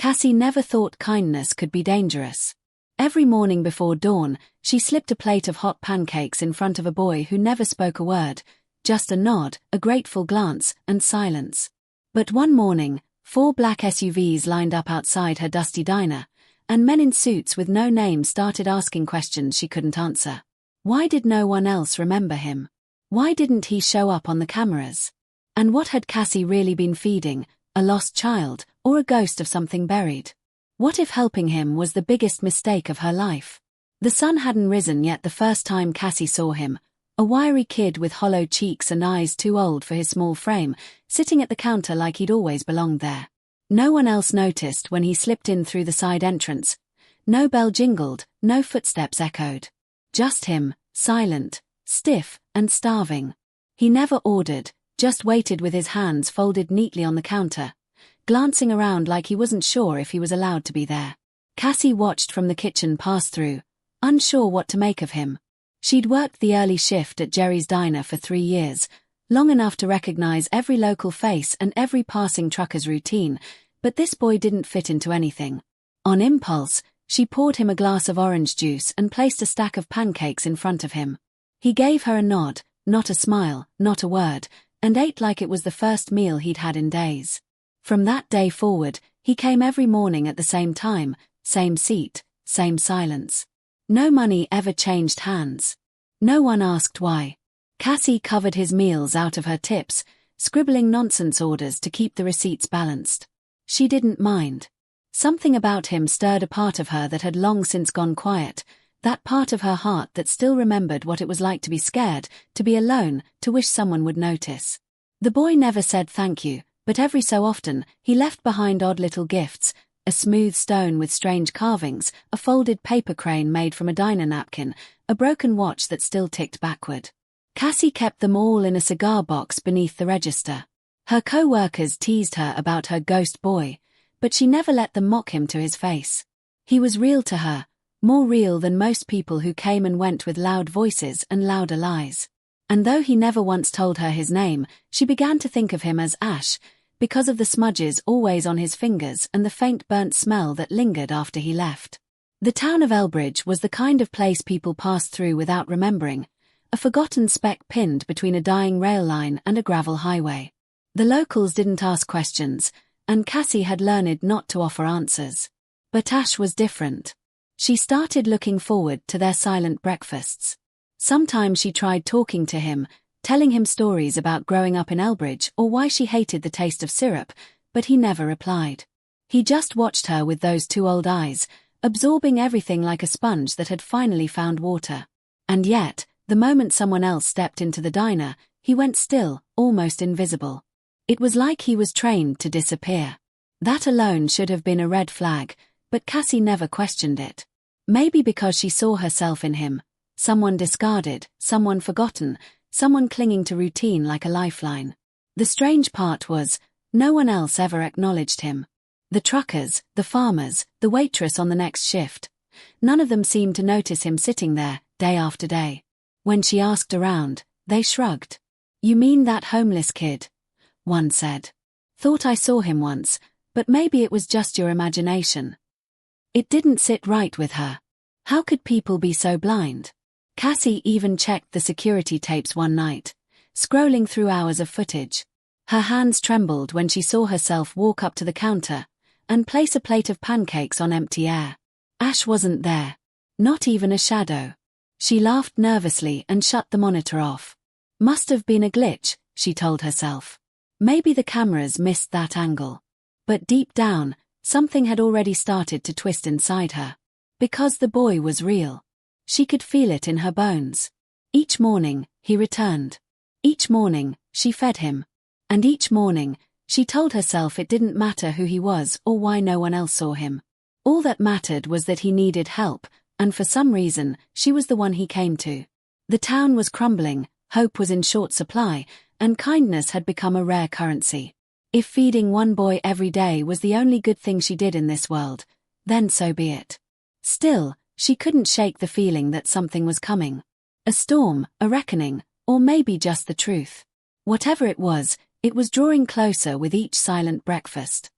Cassie never thought kindness could be dangerous. Every morning before dawn, she slipped a plate of hot pancakes in front of a boy who never spoke a word, just a nod, a grateful glance, and silence. But one morning, 4 black SUVs lined up outside her dusty diner, and men in suits with no name started asking questions she couldn't answer. Why did no one else remember him? Why didn't he show up on the cameras? And what had Cassie really been feeding, a lost child, or a ghost of something buried? What if helping him was the biggest mistake of her life? The sun hadn't risen yet the first time Cassie saw him, a wiry kid with hollow cheeks and eyes too old for his small frame, sitting at the counter like he'd always belonged there. No one else noticed when he slipped in through the side entrance. No bell jingled, no footsteps echoed. Just him, silent, stiff, and starving. He never ordered, just waited with his hands folded neatly on the counter, glancing around like he wasn't sure if he was allowed to be there. Cassie watched from the kitchen pass through, unsure what to make of him. She'd worked the early shift at Jerry's Diner for 3 years, long enough to recognize every local face and every passing trucker's routine, but this boy didn't fit into anything. On impulse, she poured him a glass of orange juice and placed a stack of pancakes in front of him. He gave her a nod, not a smile, not a word, and ate like it was the first meal he'd had in days. From that day forward, he came every morning at the same time, same seat, same silence. No money ever changed hands. No one asked why. Cassie covered his meals out of her tips, scribbling nonsense orders to keep the receipts balanced. She didn't mind. Something about him stirred a part of her that had long since gone quiet, that part of her heart that still remembered what it was like to be scared, to be alone, to wish someone would notice. The boy never said thank you, but every so often, he left behind odd little gifts, a smooth stone with strange carvings, a folded paper crane made from a diner napkin, a broken watch that still ticked backward. Cassie kept them all in a cigar box beneath the register. Her co-workers teased her about her ghost boy, but she never let them mock him to his face. He was real to her, more real than most people who came and went with loud voices and louder lies. And though he never once told her his name, she began to think of him as Ash, because of the smudges always on his fingers and the faint burnt smell that lingered after he left. The town of Elbridge was the kind of place people passed through without remembering, a forgotten speck pinned between a dying rail line and a gravel highway. The locals didn't ask questions, and Cassie had learned not to offer answers. But Ash was different. She started looking forward to their silent breakfasts. Sometimes she tried talking to him, telling him stories about growing up in Elbridge or why she hated the taste of syrup, but he never replied. He just watched her with those 2 old eyes, absorbing everything like a sponge that had finally found water. And yet, the moment someone else stepped into the diner, he went still, almost invisible. It was like he was trained to disappear. That alone should have been a red flag, but Cassie never questioned it. Maybe because she saw herself in him, someone discarded, someone forgotten, someone clinging to routine like a lifeline. The strange part was, no one else ever acknowledged him. The truckers, the farmers, the waitress on the next shift. None of them seemed to notice him sitting there, day after day. When she asked around, they shrugged. "You mean that homeless kid?" one said. "Thought I saw him once, but maybe it was just your imagination." It didn't sit right with her. How could people be so blind? Cassie even checked the security tapes one night, scrolling through hours of footage. Her hands trembled when she saw herself walk up to the counter and place a plate of pancakes on empty air. Ash wasn't there. Not even a shadow. She laughed nervously and shut the monitor off. Must have been a glitch, she told herself. Maybe the cameras missed that angle. But deep down, something had already started to twist inside her. Because the boy was real. She could feel it in her bones. Each morning, he returned. Each morning, she fed him. And each morning, she told herself it didn't matter who he was or why no one else saw him. All that mattered was that he needed help, and for some reason, she was the one he came to. The town was crumbling, hope was in short supply, and kindness had become a rare currency. If feeding one boy every day was the only good thing she did in this world, then so be it. Still, she couldn't shake the feeling that something was coming. A storm, a reckoning, or maybe just the truth. Whatever it was drawing closer with each silent breakfast.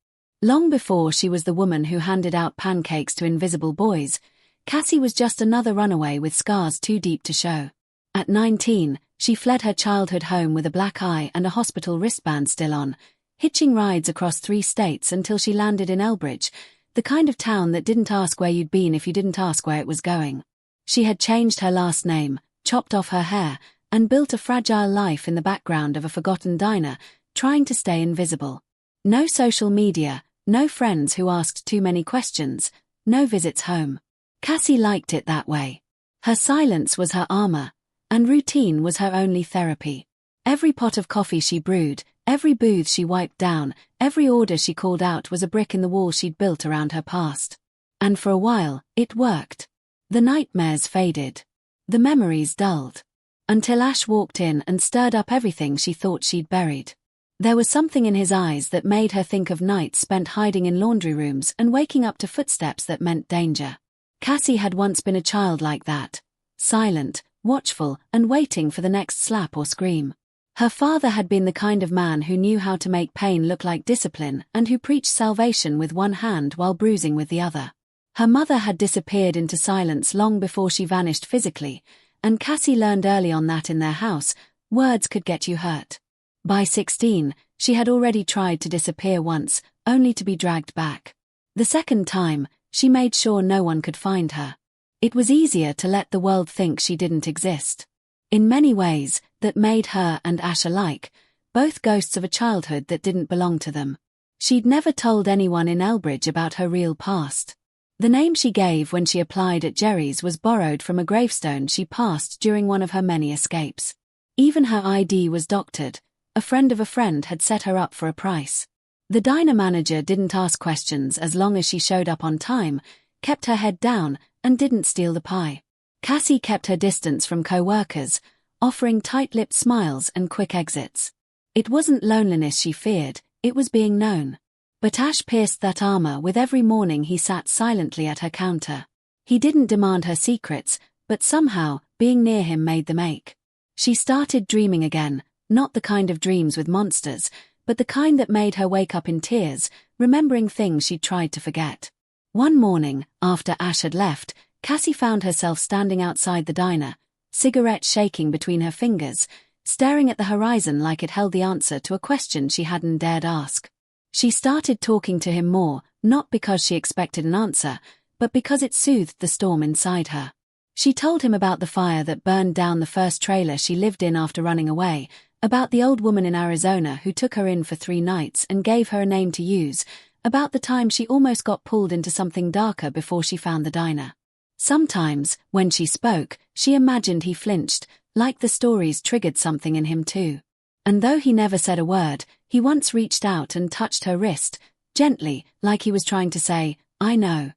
Long before she was the woman who handed out pancakes to invisible boys, Cassie was just another runaway with scars too deep to show. At 19, she fled her childhood home with a black eye and a hospital wristband still on, hitching rides across 3 states until she landed in Elbridge, the kind of town that didn't ask where you'd been if you didn't ask where it was going. She had changed her last name, chopped off her hair, and built a fragile life in the background of a forgotten diner, trying to stay invisible. No social media, no friends who asked too many questions, no visits home. Cassie liked it that way. Her silence was her armor, and routine was her only therapy. Every pot of coffee she brewed, every booth she wiped down, every order she called out was a brick in the wall she'd built around her past. And for a while, it worked. The nightmares faded. The memories dulled. Until Ash walked in and stirred up everything she thought she'd buried. There was something in his eyes that made her think of nights spent hiding in laundry rooms and waking up to footsteps that meant danger. Cassie had once been a child like that. Silent, watchful, and waiting for the next slap or scream. Her father had been the kind of man who knew how to make pain look like discipline and who preached salvation with one hand while bruising with the other. Her mother had disappeared into silence long before she vanished physically, and Cassie learned early on that in their house, words could get you hurt. By 16, she had already tried to disappear once, only to be dragged back. The second time, she made sure no one could find her. It was easier to let the world think she didn't exist. In many ways, that made her and Ash alike, both ghosts of a childhood that didn't belong to them. She'd never told anyone in Elbridge about her real past. The name she gave when she applied at Jerry's was borrowed from a gravestone she passed during one of her many escapes. Even her ID was doctored. A friend of a friend had set her up for a price. The diner manager didn't ask questions as long as she showed up on time, kept her head down, and didn't steal the pie. Cassie kept her distance from co-workers, offering tight-lipped smiles and quick exits. It wasn't loneliness she feared, it was being known. But Ash pierced that armor with every morning he sat silently at her counter. He didn't demand her secrets, but somehow, being near him made them ache. She started dreaming again, not the kind of dreams with monsters, but the kind that made her wake up in tears, remembering things she'd tried to forget. One morning, after Ash had left, Cassie found herself standing outside the diner, cigarette shaking between her fingers, staring at the horizon like it held the answer to a question she hadn't dared ask. She started talking to him more, not because she expected an answer, but because it soothed the storm inside her. She told him about the fire that burned down the first trailer she lived in after running away, about the old woman in Arizona who took her in for 3 nights and gave her a name to use, about the time she almost got pulled into something darker before she found the diner. Sometimes, when she spoke, she imagined he flinched, like the stories triggered something in him too. And though he never said a word, he once reached out and touched her wrist, gently, like he was trying to say, "I know."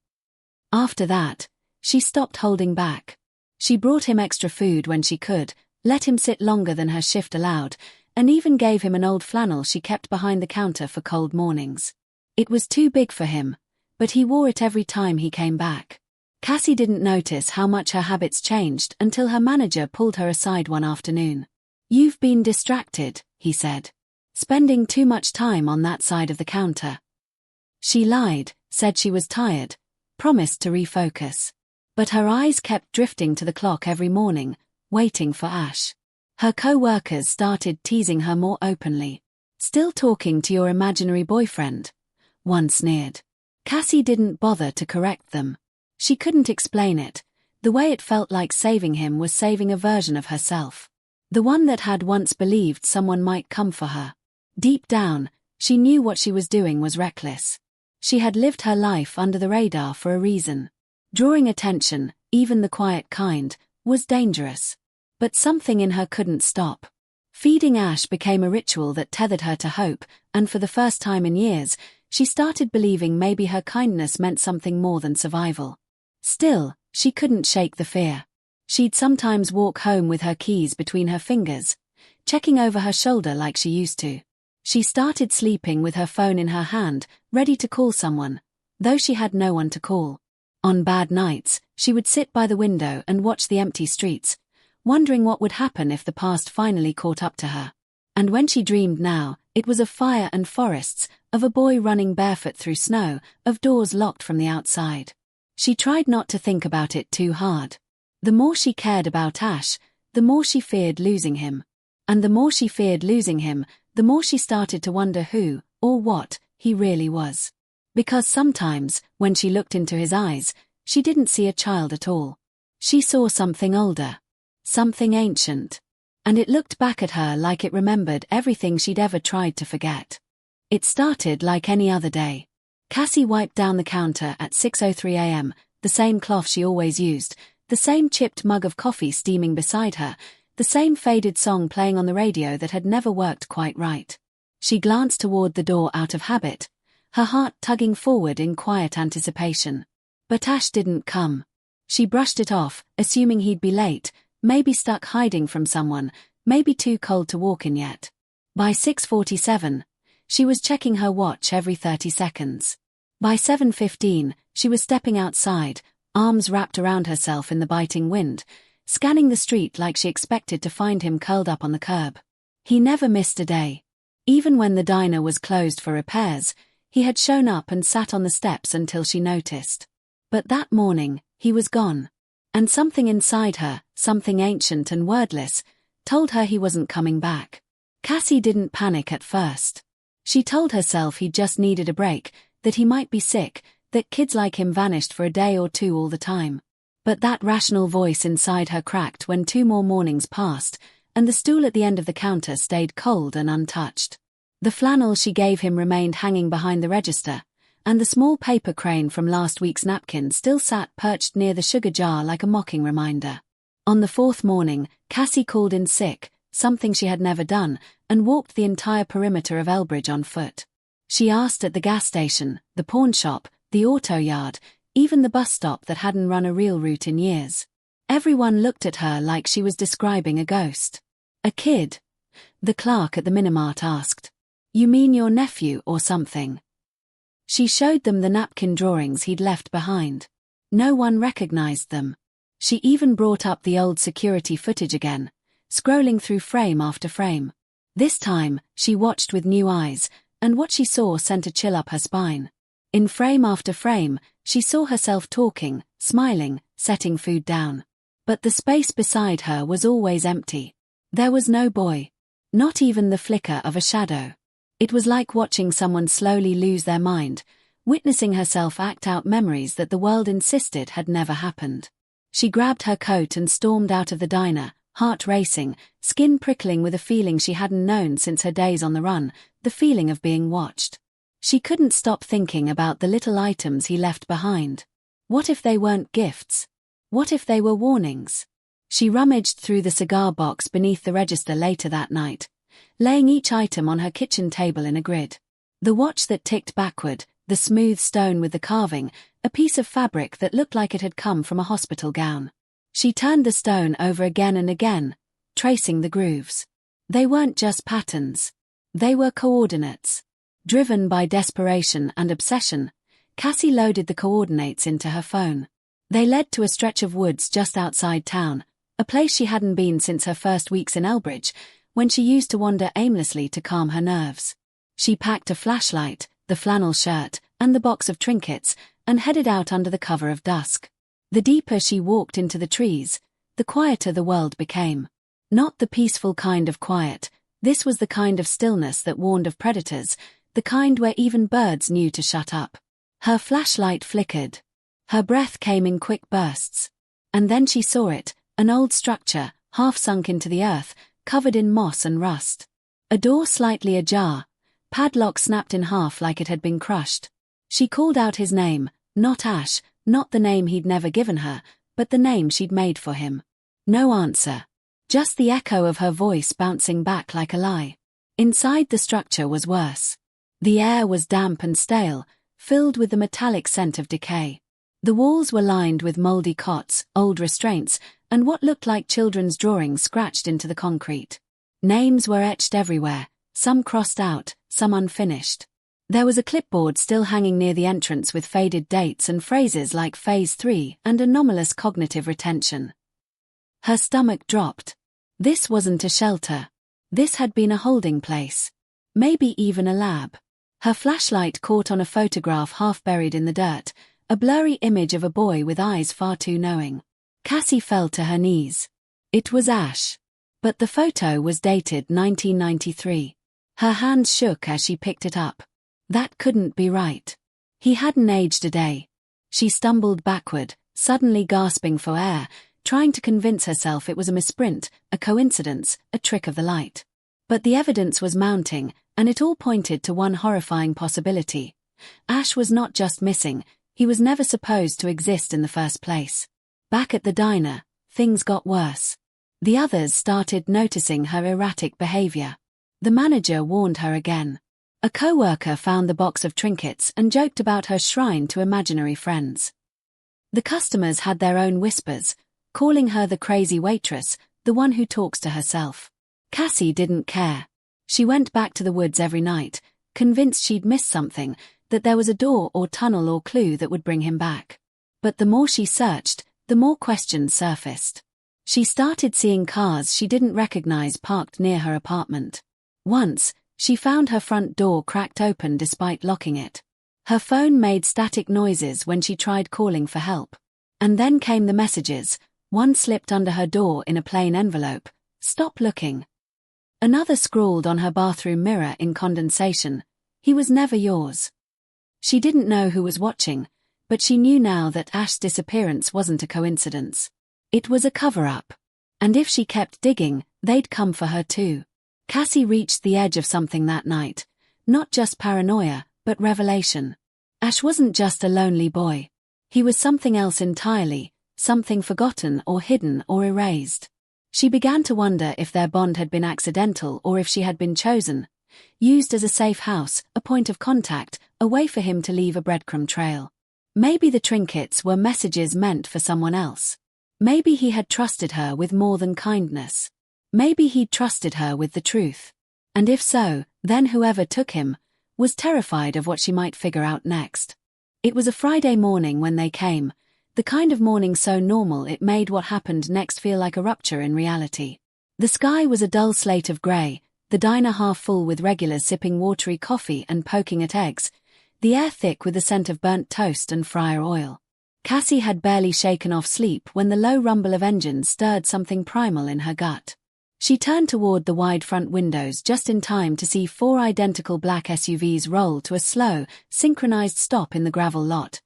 After that, she stopped holding back. She brought him extra food when she could, let him sit longer than her shift allowed, and even gave him an old flannel she kept behind the counter for cold mornings. It was too big for him, but he wore it every time he came back. Cassie didn't notice how much her habits changed until her manager pulled her aside one afternoon. "You've been distracted," he said. "Spending too much time on that side of the counter." She lied, said she was tired, promised to refocus. But her eyes kept drifting to the clock every morning, waiting for Ash. Her co-workers started teasing her more openly. "Still talking to your imaginary boyfriend?" one sneered. Cassie didn't bother to correct them. She couldn't explain it. The way it felt like saving him was saving a version of herself. The one that had once believed someone might come for her. Deep down, she knew what she was doing was reckless. She had lived her life under the radar for a reason. Drawing attention, even the quiet kind, was dangerous. But something in her couldn't stop. Feeding Ash became a ritual that tethered her to hope, and for the first time in years, she started believing maybe her kindness meant something more than survival. Still, she couldn't shake the fear. She'd sometimes walk home with her keys between her fingers, checking over her shoulder like she used to. She started sleeping with her phone in her hand, ready to call someone, though she had no one to call. On bad nights, she would sit by the window and watch the empty streets, wondering what would happen if the past finally caught up to her. And when she dreamed now, it was of fire and forests, of a boy running barefoot through snow, of doors locked from the outside. She tried not to think about it too hard. The more she cared about Ash, the more she feared losing him. And the more she feared losing him, the more she started to wonder who, or what, he really was. Because sometimes, when she looked into his eyes, she didn't see a child at all. She saw something older. Something ancient. And it looked back at her like it remembered everything she'd ever tried to forget. It started like any other day. Cassie wiped down the counter at 6:03 a.m., the same cloth she always used, the same chipped mug of coffee steaming beside her, the same faded song playing on the radio that had never worked quite right. She glanced toward the door out of habit, her heart tugging forward in quiet anticipation. But Ash didn't come. She brushed it off, assuming he'd be late, maybe stuck hiding from someone, maybe too cold to walk in yet. By 6:47, she was checking her watch every 30 seconds. By 7:15, she was stepping outside, arms wrapped around herself in the biting wind, scanning the street like she expected to find him curled up on the curb. He never missed a day. Even when the diner was closed for repairs, he had shown up and sat on the steps until she noticed. But that morning, he was gone. And something inside her, something ancient and wordless, told her he wasn't coming back. Cassie didn't panic at first. She told herself he just needed a break, that he might be sick, that kids like him vanished for a day or two all the time. But that rational voice inside her cracked when 2 more mornings passed, and the stool at the end of the counter stayed cold and untouched. The flannel she gave him remained hanging behind the register, and the small paper crane from last week's napkin still sat perched near the sugar jar like a mocking reminder. On the 4th morning, Cassie called in sick, something she had never done, and walked the entire perimeter of Elbridge on foot. She asked at the gas station, the pawn shop, the auto yard, even the bus stop that hadn't run a real route in years. Everyone looked at her like she was describing a ghost. A kid? The clerk at the Minimart asked. You mean your nephew or something? She showed them the napkin drawings he'd left behind. No one recognized them. She even brought up the old security footage again, scrolling through frame after frame. This time, she watched with new eyes, and what she saw sent a chill up her spine. In frame after frame, she saw herself talking, smiling, setting food down. But the space beside her was always empty. There was no boy. Not even the flicker of a shadow. It was like watching someone slowly lose their mind, witnessing herself act out memories that the world insisted had never happened. She grabbed her coat and stormed out of the diner, heart racing, skin prickling with a feeling she hadn't known since her days on the run, the feeling of being watched. She couldn't stop thinking about the little items he left behind. What if they weren't gifts? What if they were warnings? She rummaged through the cigar box beneath the register later that night, laying each item on her kitchen table in a grid. The watch that ticked backward, the smooth stone with the carving, a piece of fabric that looked like it had come from a hospital gown. She turned the stone over again and again, tracing the grooves. They weren't just patterns. They were coordinates. Driven by desperation and obsession, Cassie loaded the coordinates into her phone. They led to a stretch of woods just outside town, a place she hadn't been since her first weeks in Elbridge, when she used to wander aimlessly to calm her nerves. She packed a flashlight, the flannel shirt, and the box of trinkets, and headed out under the cover of dusk. The deeper she walked into the trees, the quieter the world became. Not the peaceful kind of quiet, this was the kind of stillness that warned of predators, the kind where even birds knew to shut up. Her flashlight flickered. Her breath came in quick bursts. And then she saw it, an old structure, half sunk into the earth, covered in moss and rust. A door slightly ajar, padlock snapped in half like it had been crushed. She called out his name, not Ash, not the name he'd never given her, but the name she'd made for him. No answer. Just the echo of her voice bouncing back like a lie. Inside the structure was worse. The air was damp and stale, filled with the metallic scent of decay. The walls were lined with moldy cots, old restraints, and what looked like children's drawings scratched into the concrete. Names were etched everywhere, some crossed out, some unfinished. There was a clipboard still hanging near the entrance with faded dates and phrases like Phase 3 and anomalous cognitive retention. Her stomach dropped. This wasn't a shelter. This had been a holding place. Maybe even a lab. Her flashlight caught on a photograph half buried in the dirt, a blurry image of a boy with eyes far too knowing. Cassie fell to her knees. It was Ash. But the photo was dated 1993. Her hands shook as she picked it up. That couldn't be right. He hadn't aged a day. She stumbled backward, suddenly gasping for air, trying to convince herself it was a misprint, a coincidence, a trick of the light. But the evidence was mounting, and it all pointed to one horrifying possibility. Ash was not just missing, he was never supposed to exist in the first place. Back at the diner, things got worse. The others started noticing her erratic behavior. The manager warned her again. A co-worker found the box of trinkets and joked about her shrine to imaginary friends. The customers had their own whispers, calling her the crazy waitress, the one who talks to herself. Cassie didn't care. She went back to the woods every night, convinced she'd missed something, that there was a door or tunnel or clue that would bring him back. But the more she searched, the more questions surfaced. She started seeing cars she didn't recognize parked near her apartment. Once, she found her front door cracked open despite locking it. Her phone made static noises when she tried calling for help. And then came the messages. One slipped under her door in a plain envelope. "Stop looking." Another scrawled on her bathroom mirror in condensation. "He was never yours." She didn't know who was watching, but she knew now that Ash's disappearance wasn't a coincidence. It was a cover-up. And if she kept digging, they'd come for her too. Cassie reached the edge of something that night. Not just paranoia, but revelation. Ash wasn't just a lonely boy. He was something else entirely, something forgotten or hidden or erased. She began to wonder if their bond had been accidental or if she had been chosen, used as a safe house, a point of contact, a way for him to leave a breadcrumb trail. Maybe the trinkets were messages meant for someone else. Maybe he had trusted her with more than kindness. Maybe he'd trusted her with the truth. And if so, then whoever took him was terrified of what she might figure out next. It was a Friday morning when they came, the kind of morning so normal it made what happened next feel like a rupture in reality. The sky was a dull slate of grey, the diner half full with regulars sipping watery coffee and poking at eggs, the air thick with the scent of burnt toast and fryer oil. Cassie had barely shaken off sleep when the low rumble of engines stirred something primal in her gut. She turned toward the wide front windows just in time to see 4 identical black SUVs roll to a slow, synchronized stop in the gravel lot,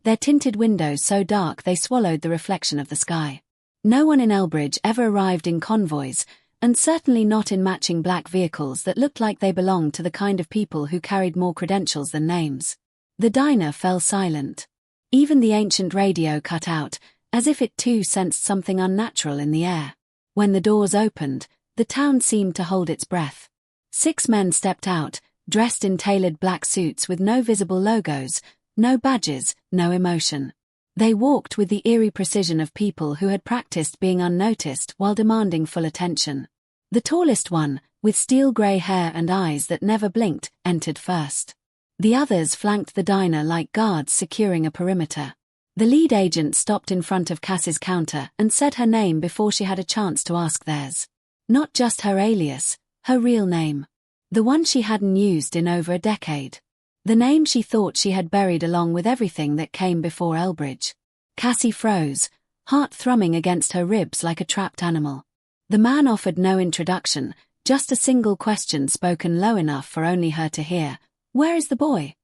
their tinted windows so dark they swallowed the reflection of the sky. No one in Elbridge ever arrived in convoys, and certainly not in matching black vehicles that looked like they belonged to the kind of people who carried more credentials than names. The diner fell silent. Even the ancient radio cut out, as if it too sensed something unnatural in the air. When the doors opened, the town seemed to hold its breath. 6 men stepped out, dressed in tailored black suits with no visible logos, no badges, no emotion. They walked with the eerie precision of people who had practiced being unnoticed while demanding full attention. The tallest one, with steel-grey hair and eyes that never blinked, entered first. The others flanked the diner like guards securing a perimeter. The lead agent stopped in front of Cassie's counter and said her name before she had a chance to ask theirs. Not just her alias, her real name. The one she hadn't used in over a decade. The name she thought she had buried along with everything that came before Elbridge. Cassie froze, heart thrumming against her ribs like a trapped animal. The man offered no introduction, just a single question spoken low enough for only her to hear. "Where is the boy?"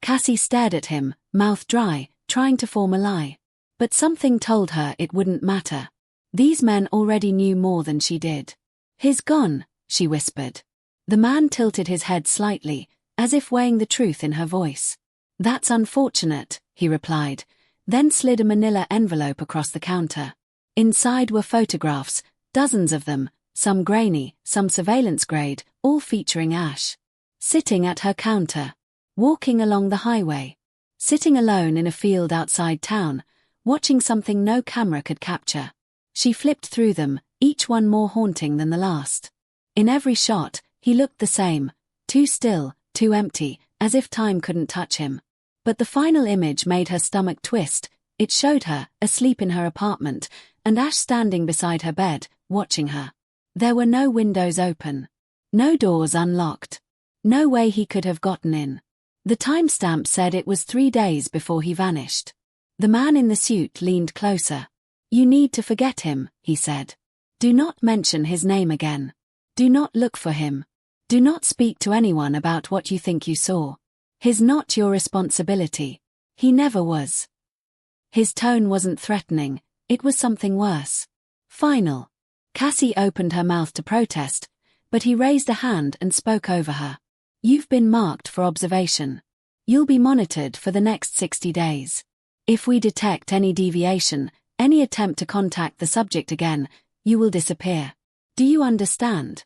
Cassie stared at him, mouth dry, trying to form a lie. But something told her it wouldn't matter. These men already knew more than she did. "He's gone," she whispered. The man tilted his head slightly, as if weighing the truth in her voice. "That's unfortunate," he replied, then slid a manila envelope across the counter. Inside were photographs, dozens of them, some grainy, some surveillance grade, all featuring Ash. Sitting at her counter. Walking along the highway. Sitting alone in a field outside town, watching something no camera could capture. She flipped through them, each one more haunting than the last. In every shot, he looked the same, too still, too empty, as if time couldn't touch him. But the final image made her stomach twist. It showed her, asleep in her apartment, and Ash standing beside her bed, watching her. There were no windows open. No doors unlocked. No way he could have gotten in. The timestamp said it was 3 days before he vanished. The man in the suit leaned closer. "You need to forget him," he said. "Do not mention his name again. Do not look for him. Do not speak to anyone about what you think you saw. He's not your responsibility. He never was." His tone wasn't threatening, it was something worse. Final. Cassie opened her mouth to protest, but he raised a hand and spoke over her. "You've been marked for observation. You'll be monitored for the next 60 days. If we detect any deviation, any attempt to contact the subject again, you will disappear. Do you understand?"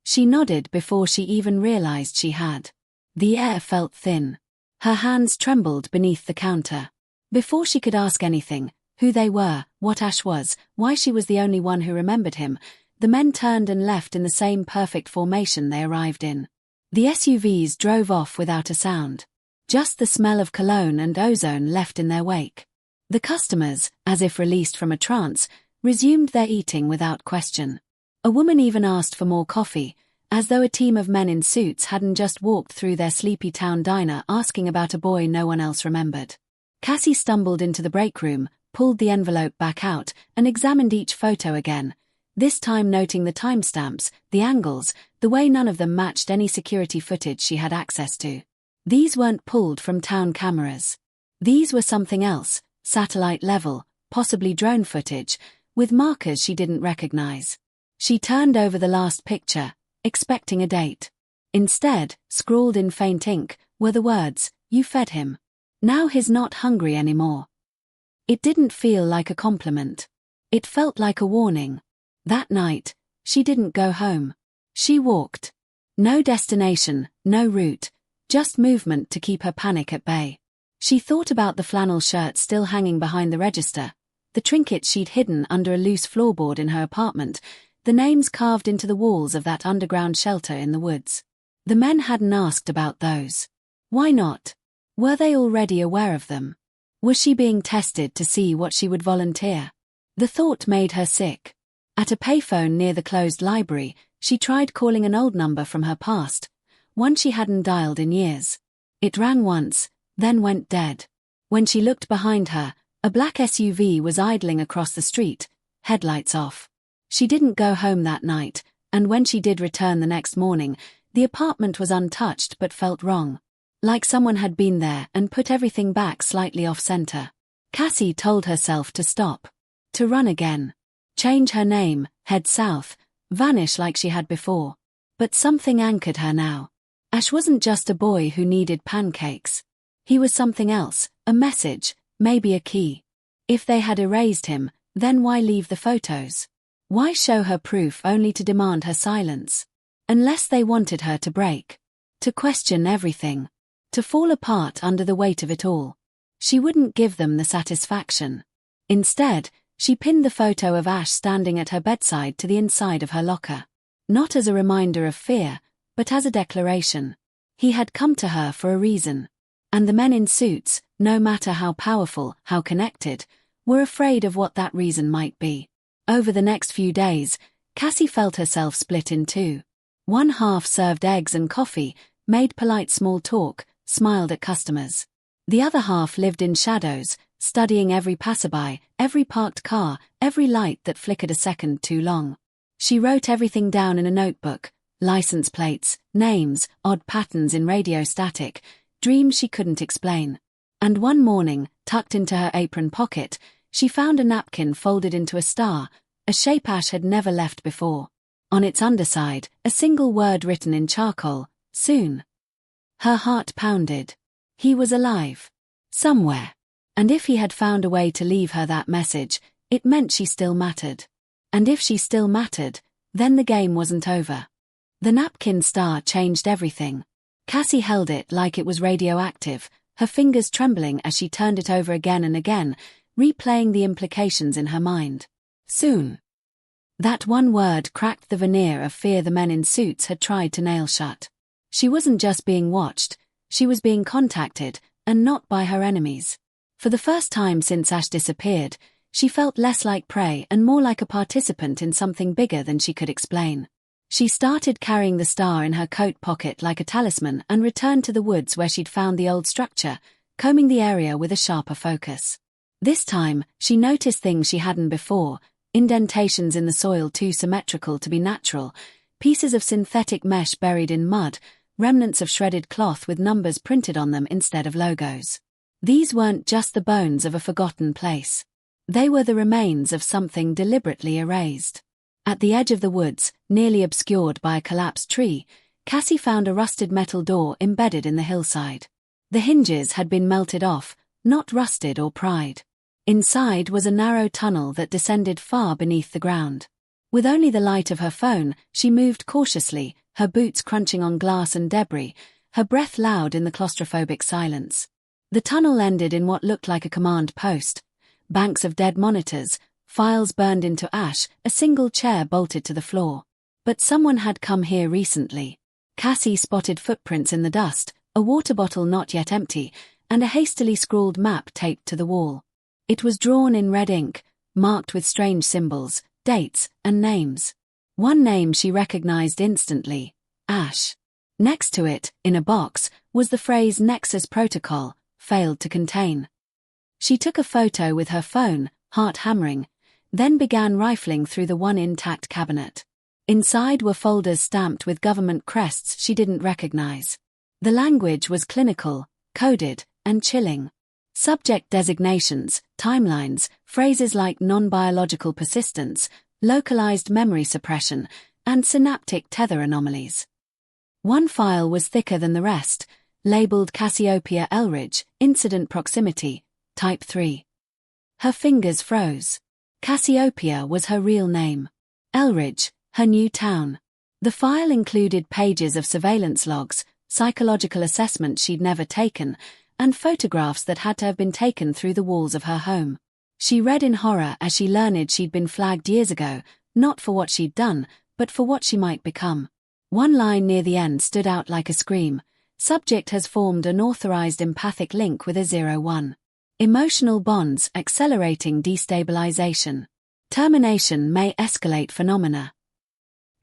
She nodded before she even realized she had. The air felt thin. Her hands trembled beneath the counter. Before she could ask anything, who they were, what Ash was, why she was the only one who remembered him, the men turned and left in the same perfect formation they arrived in. The SUVs drove off without a sound. Just the smell of cologne and ozone left in their wake. The customers, as if released from a trance, resumed their eating without question. A woman even asked for more coffee, as though a team of men in suits hadn't just walked through their sleepy town diner asking about a boy no one else remembered. Cassie stumbled into the break room, pulled the envelope back out, and examined each photo again, this time noting the timestamps, the angles, the way none of them matched any security footage she had access to. These weren't pulled from town cameras. These were something else, satellite level, possibly drone footage, with markers she didn't recognize. She turned over the last picture, expecting a date. Instead, scrawled in faint ink, were the words, "You fed him. Now he's not hungry anymore." It didn't feel like a compliment. It felt like a warning. That night, she didn't go home. She walked. No destination, no route, just movement to keep her panic at bay. She thought about the flannel shirt still hanging behind the register, the trinkets she'd hidden under a loose floorboard in her apartment, the names carved into the walls of that underground shelter in the woods. The men hadn't asked about those. Why not? Were they already aware of them? Was she being tested to see what she would volunteer? The thought made her sick. At a payphone near the closed library, she tried calling an old number from her past, one she hadn't dialed in years. It rang once, then went dead. When she looked behind her, a black SUV was idling across the street, headlights off. She didn't go home that night, and when she did return the next morning, the apartment was untouched but felt wrong. Like someone had been there and put everything back slightly off-center. Cassie told herself to stop. To run again. Change her name, head south, vanish like she had before. But something anchored her now. Ash wasn't just a boy who needed pancakes. He was something else, a message, maybe a key. If they had erased him, then why leave the photos? Why show her proof only to demand her silence? Unless they wanted her to break. To question everything. To fall apart under the weight of it all. She wouldn't give them the satisfaction. Instead, she pinned the photo of Ash standing at her bedside to the inside of her locker. Not as a reminder of fear, but as a declaration. He had come to her for a reason. And the men in suits, no matter how powerful, how connected, were afraid of what that reason might be. Over the next few days, Cassie felt herself split in two. One half served eggs and coffee, made polite small talk, smiled at customers. The other half lived in shadows, studying every passerby, every parked car, every light that flickered a second too long. She wrote everything down in a notebook, license plates, names, odd patterns in radio static, dreams she couldn't explain. And one morning, tucked into her apron pocket, she found a napkin folded into a star, a shape Ash had never left before. On its underside, a single word written in charcoal, soon. Her heart pounded. He was alive. Somewhere. And if he had found a way to leave her that message, it meant she still mattered. And if she still mattered, then the game wasn't over. The napkin star changed everything. Cassie held it like it was radioactive, her fingers trembling as she turned it over again and again, replaying the implications in her mind. Soon. That one word cracked the veneer of fear the men in suits had tried to nail shut. She wasn't just being watched, she was being contacted, and not by her enemies. For the first time since Ash disappeared, she felt less like prey and more like a participant in something bigger than she could explain. She started carrying the star in her coat pocket like a talisman and returned to the woods where she'd found the old structure, combing the area with a sharper focus. This time, she noticed things she hadn't before: indentations in the soil too symmetrical to be natural, pieces of synthetic mesh buried in mud, remnants of shredded cloth with numbers printed on them instead of logos. These weren't just the bones of a forgotten place. They were the remains of something deliberately erased. At the edge of the woods, nearly obscured by a collapsed tree, Cassie found a rusted metal door embedded in the hillside. The hinges had been melted off, not rusted or pried. Inside was a narrow tunnel that descended far beneath the ground. With only the light of her phone, she moved cautiously, her boots crunching on glass and debris, her breath loud in the claustrophobic silence. The tunnel ended in what looked like a command post. Banks of dead monitors, files burned into ash, a single chair bolted to the floor. But someone had come here recently. Cassie spotted footprints in the dust, a water bottle not yet empty, and a hastily scrawled map taped to the wall. It was drawn in red ink, marked with strange symbols, dates, and names. One name she recognized instantly: Ash. Next to it, in a box, was the phrase Nexus Protocol, failed to contain. She took a photo with her phone, heart hammering, then began rifling through the one intact cabinet. Inside were folders stamped with government crests she didn't recognize. The language was clinical, coded, and chilling. Subject designations, timelines, phrases like non-biological persistence, localized memory suppression, and synaptic tether anomalies. One file was thicker than the rest, labeled Cassiopeia Elridge, Incident Proximity, Type 3. Her fingers froze. Cassiopeia was her real name. Elridge, her new town. The file included pages of surveillance logs, psychological assessments she'd never taken, and photographs that had to have been taken through the walls of her home. She read in horror as she learned she'd been flagged years ago, not for what she'd done, but for what she might become. One line near the end stood out like a scream: "Subject has formed an authorized empathic link with a 01. Emotional bonds accelerating destabilization. Termination may escalate phenomena."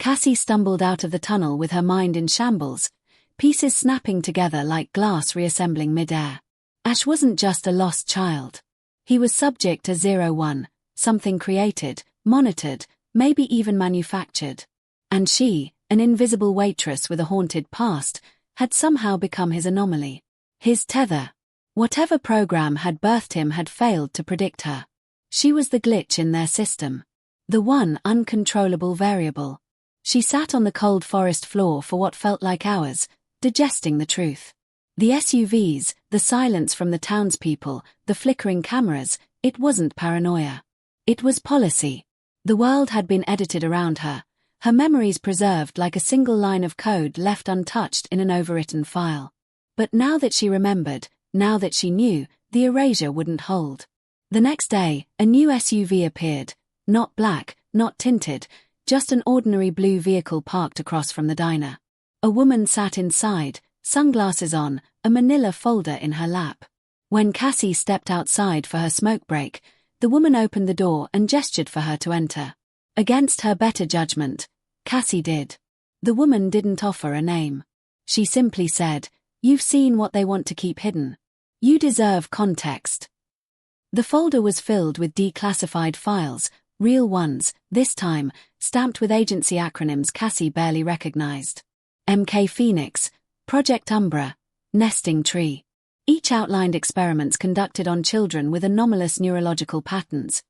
Cassie stumbled out of the tunnel with her mind in shambles, pieces snapping together like glass reassembling mid-air. Ash wasn't just a lost child. He was subject to 01, something created, monitored, maybe even manufactured. And she, an invisible waitress with a haunted past, had somehow become his anomaly. His tether. Whatever program had birthed him had failed to predict her. She was the glitch in their system. The one uncontrollable variable. She sat on the cold forest floor for what felt like hours, digesting the truth. The SUVs, the silence from the townspeople, the flickering cameras, it wasn't paranoia. It was policy. The world had been edited around her, her memories preserved like a single line of code left untouched in an overwritten file. But now that she remembered, now that she knew, the erasure wouldn't hold. The next day, a new SUV appeared, not black, not tinted, just an ordinary blue vehicle parked across from the diner. A woman sat inside, sunglasses on, a manila folder in her lap. When Cassie stepped outside for her smoke break, the woman opened the door and gestured for her to enter. Against her better judgment, Cassie did. The woman didn't offer a name. She simply said, "You've seen what they want to keep hidden. You deserve context." The folder was filled with declassified files, real ones, this time, stamped with agency acronyms Cassie barely recognized. MK Phoenix, Project Umbra, Nesting Tree. Each outlined experiments conducted on children with anomalous neurological patterns.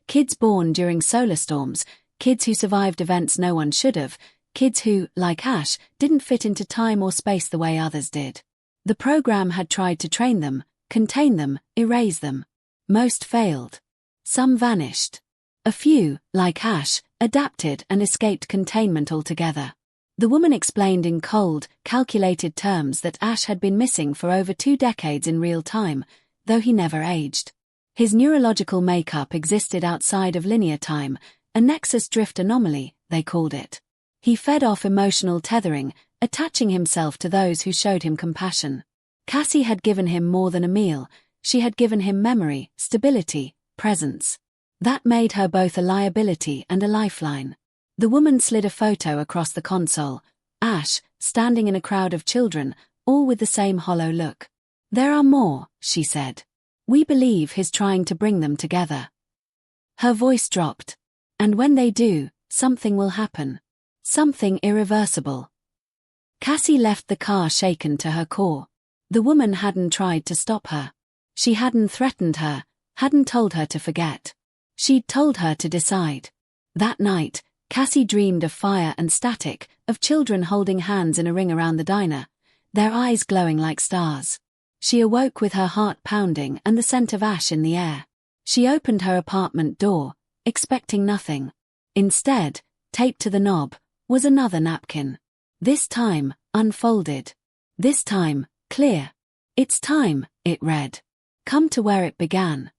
Kids born during solar storms, kids who survived events no one should have, kids who, like Ash, didn't fit into time or space the way others did. The program had tried to train them, contain them, erase them. Most failed. Some vanished. A few, like Ash, adapted and escaped containment altogether. The woman explained in cold, calculated terms that Ash had been missing for over 2 decades in real time, though he never aged. His neurological makeup existed outside of linear time, a nexus drift anomaly, they called it. He fed off emotional tethering, attaching himself to those who showed him compassion. Cassie had given him more than a meal, she had given him memory, stability, presence. That made her both a liability and a lifeline. The woman slid a photo across the console. Ash, standing in a crowd of children, all with the same hollow look. "There are more," she said. "We believe he's trying to bring them together." Her voice dropped. "And when they do, something will happen. Something irreversible." Cassie left the car shaken to her core. The woman hadn't tried to stop her. She hadn't threatened her, hadn't told her to forget. She'd told her to decide. That night, Cassie dreamed of fire and static, of children holding hands in a ring around the diner, their eyes glowing like stars. She awoke with her heart pounding and the scent of ash in the air. She opened her apartment door, expecting nothing. Instead, taped to the knob, was another napkin. This time, unfolded. This time, clear. "It's time," it read. "Come to where it began."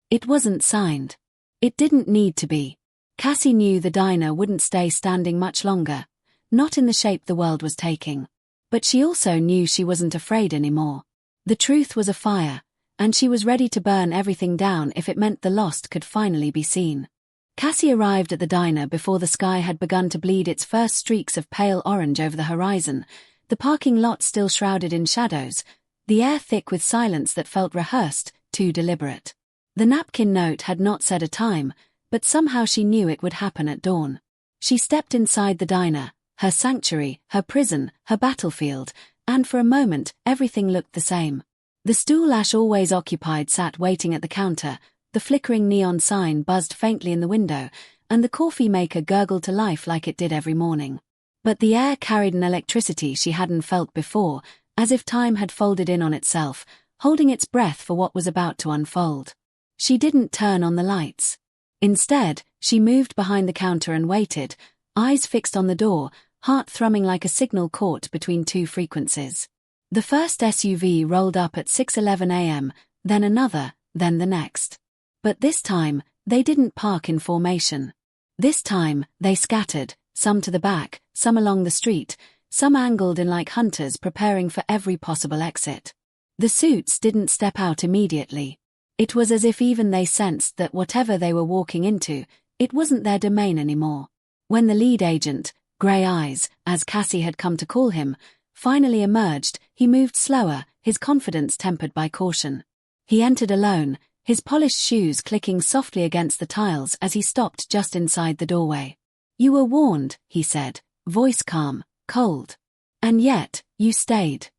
It wasn't signed. It didn't need to be. Cassie knew the diner wouldn't stay standing much longer, not in the shape the world was taking. But she also knew she wasn't afraid anymore. The truth was a fire, and she was ready to burn everything down if it meant the lost could finally be seen. Cassie arrived at the diner before the sky had begun to bleed its first streaks of pale orange over the horizon, the parking lot still shrouded in shadows, the air thick with silence that felt rehearsed, too deliberate. The napkin note had not said a time, but somehow she knew it would happen at dawn. She stepped inside the diner, her sanctuary, her prison, her battlefield, and for a moment everything looked the same. The stool Ash always occupied sat waiting at the counter, the flickering neon sign buzzed faintly in the window, and the coffee maker gurgled to life like it did every morning. But the air carried an electricity she hadn't felt before, as if time had folded in on itself, holding its breath for what was about to unfold. She didn't turn on the lights. Instead, she moved behind the counter and waited, eyes fixed on the door, heart thrumming like a signal caught between two frequencies. The first SUV rolled up at 6:11 a.m., then another, then the next. But this time, they didn't park in formation. This time, they scattered, some to the back, some along the street, some angled in like hunters preparing for every possible exit. The suits didn't step out immediately. It was as if even they sensed that whatever they were walking into, it wasn't their domain anymore. When the lead agent, Grey Eyes, as Cassie had come to call him, finally emerged, he moved slower, his confidence tempered by caution. He entered alone, his polished shoes clicking softly against the tiles as he stopped just inside the doorway. "You were warned," he said, voice calm, cold. "And yet, you stayed."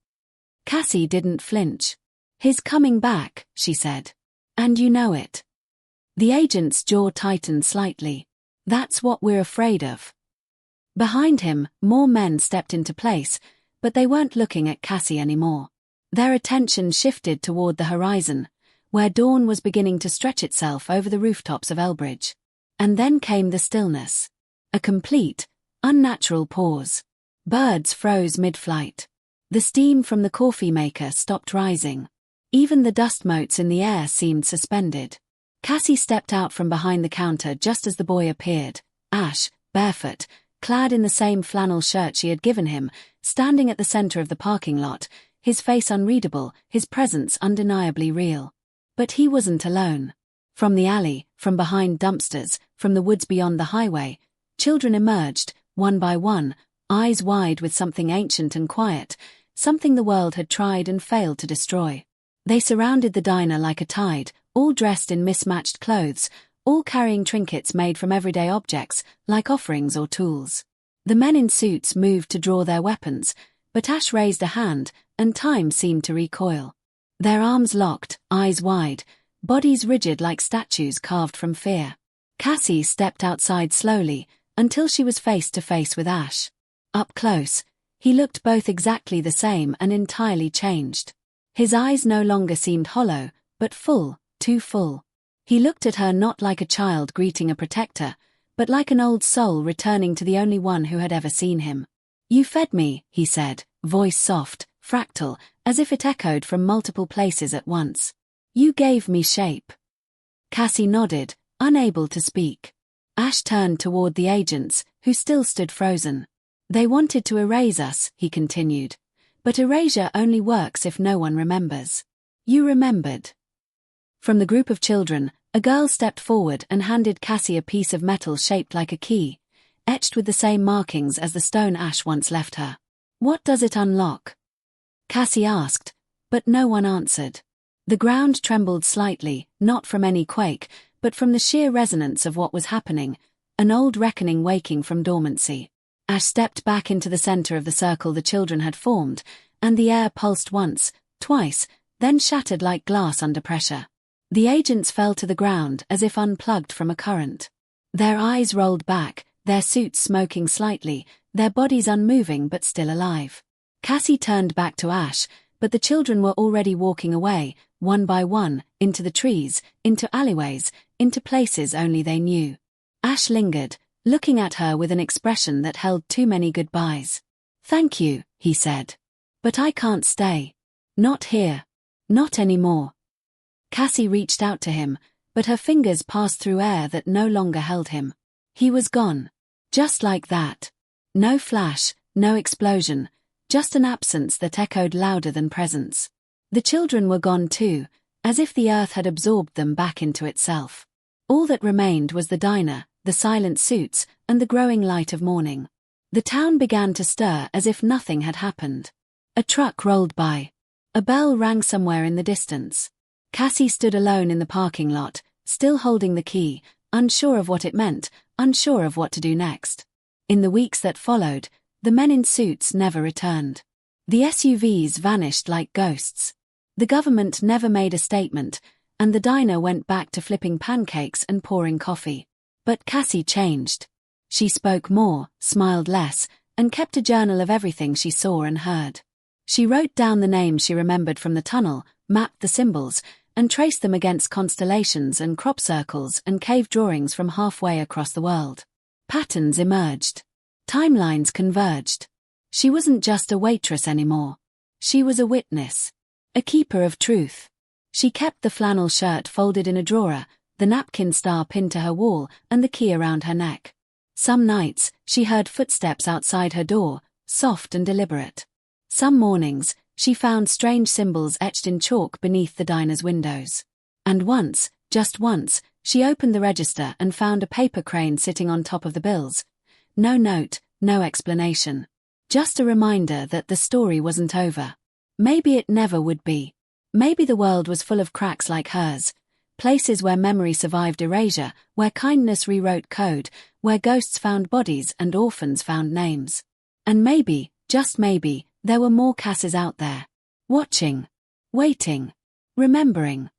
Cassie didn't flinch. "He's coming back," she said. "And you know it." The agent's jaw tightened slightly. "That's what we're afraid of." Behind him, more men stepped into place, but they weren't looking at Cassie anymore. Their attention shifted toward the horizon, where dawn was beginning to stretch itself over the rooftops of Elbridge. And then came the stillness. A complete, unnatural pause. Birds froze mid-flight. The steam from the coffee maker stopped rising. Even the dust motes in the air seemed suspended. Cassie stepped out from behind the counter just as the boy appeared, Ash, barefoot, clad in the same flannel shirt she had given him, standing at the center of the parking lot, his face unreadable, his presence undeniably real. But he wasn't alone. From the alley, from behind dumpsters, from the woods beyond the highway, children emerged, one by one, eyes wide with something ancient and quiet, something the world had tried and failed to destroy. They surrounded the diner like a tide, all dressed in mismatched clothes, all carrying trinkets made from everyday objects, like offerings or tools. The men in suits moved to draw their weapons, but Ash raised a hand, and time seemed to recoil. Their arms locked, eyes wide, bodies rigid like statues carved from fear. Cassie stepped outside slowly, until she was face to face with Ash. Up close, he looked both exactly the same and entirely changed. His eyes no longer seemed hollow, but full, too full. He looked at her not like a child greeting a protector, but like an old soul returning to the only one who had ever seen him. "You fed me," he said, voice soft, fractal, as if it echoed from multiple places at once. "You gave me shape." Cassie nodded, unable to speak. Ash turned toward the agents, who still stood frozen. "They wanted to erase us," he continued. "But erasure only works if no one remembers. You remembered." From the group of children, a girl stepped forward and handed Cassie a piece of metal shaped like a key. etched with the same markings as the stone Ash once left her. What does it unlock? Cassie asked, but no one answered. The ground trembled slightly, not from any quake, but from the sheer resonance of what was happening, an old reckoning waking from dormancy. Ash stepped back into the center of the circle the children had formed, and the air pulsed once, twice, then shattered like glass under pressure. The agents fell to the ground as if unplugged from a current. Their eyes rolled back, their suits smoking slightly, their bodies unmoving but still alive. Cassie turned back to Ash, but the children were already walking away, one by one, into the trees, into alleyways, into places only they knew. Ash lingered, looking at her with an expression that held too many goodbyes. "Thank you," he said. "But I can't stay. Not here. Not anymore." Cassie reached out to him, but her fingers passed through air that no longer held him. He was gone. Just like that. No flash, no explosion, just an absence that echoed louder than presence. The children were gone too, as if the earth had absorbed them back into itself. All that remained was the diner, the silent suits, and the growing light of morning. The town began to stir as if nothing had happened. A truck rolled by. A bell rang somewhere in the distance. Cassie stood alone in the parking lot, still holding the key, unsure of what it meant, unsure of what to do next. In the weeks that followed, the men in suits never returned. The SUVs vanished like ghosts. The government never made a statement, and the diner went back to flipping pancakes and pouring coffee. But Cassie changed. She spoke more, smiled less, and kept a journal of everything she saw and heard. She wrote down the names she remembered from the tunnel, mapped the symbols, and traced them against constellations and crop circles and cave drawings from halfway across the world. Patterns emerged. Timelines converged. She wasn't just a waitress anymore. She was a witness. A keeper of truth. She kept the flannel shirt folded in a drawer, the napkin star pinned to her wall, and the key around her neck. Some nights, she heard footsteps outside her door, soft and deliberate. Some mornings, she found strange symbols etched in chalk beneath the diner's windows. And once, just once, she opened the register and found a paper crane sitting on top of the bills. No note, no explanation. Just a reminder that the story wasn't over. Maybe it never would be. Maybe the world was full of cracks like hers. Places where memory survived erasure, where kindness rewrote code, where ghosts found bodies and orphans found names. And maybe, just maybe, there were more Cassies out there. Watching. Waiting. Remembering.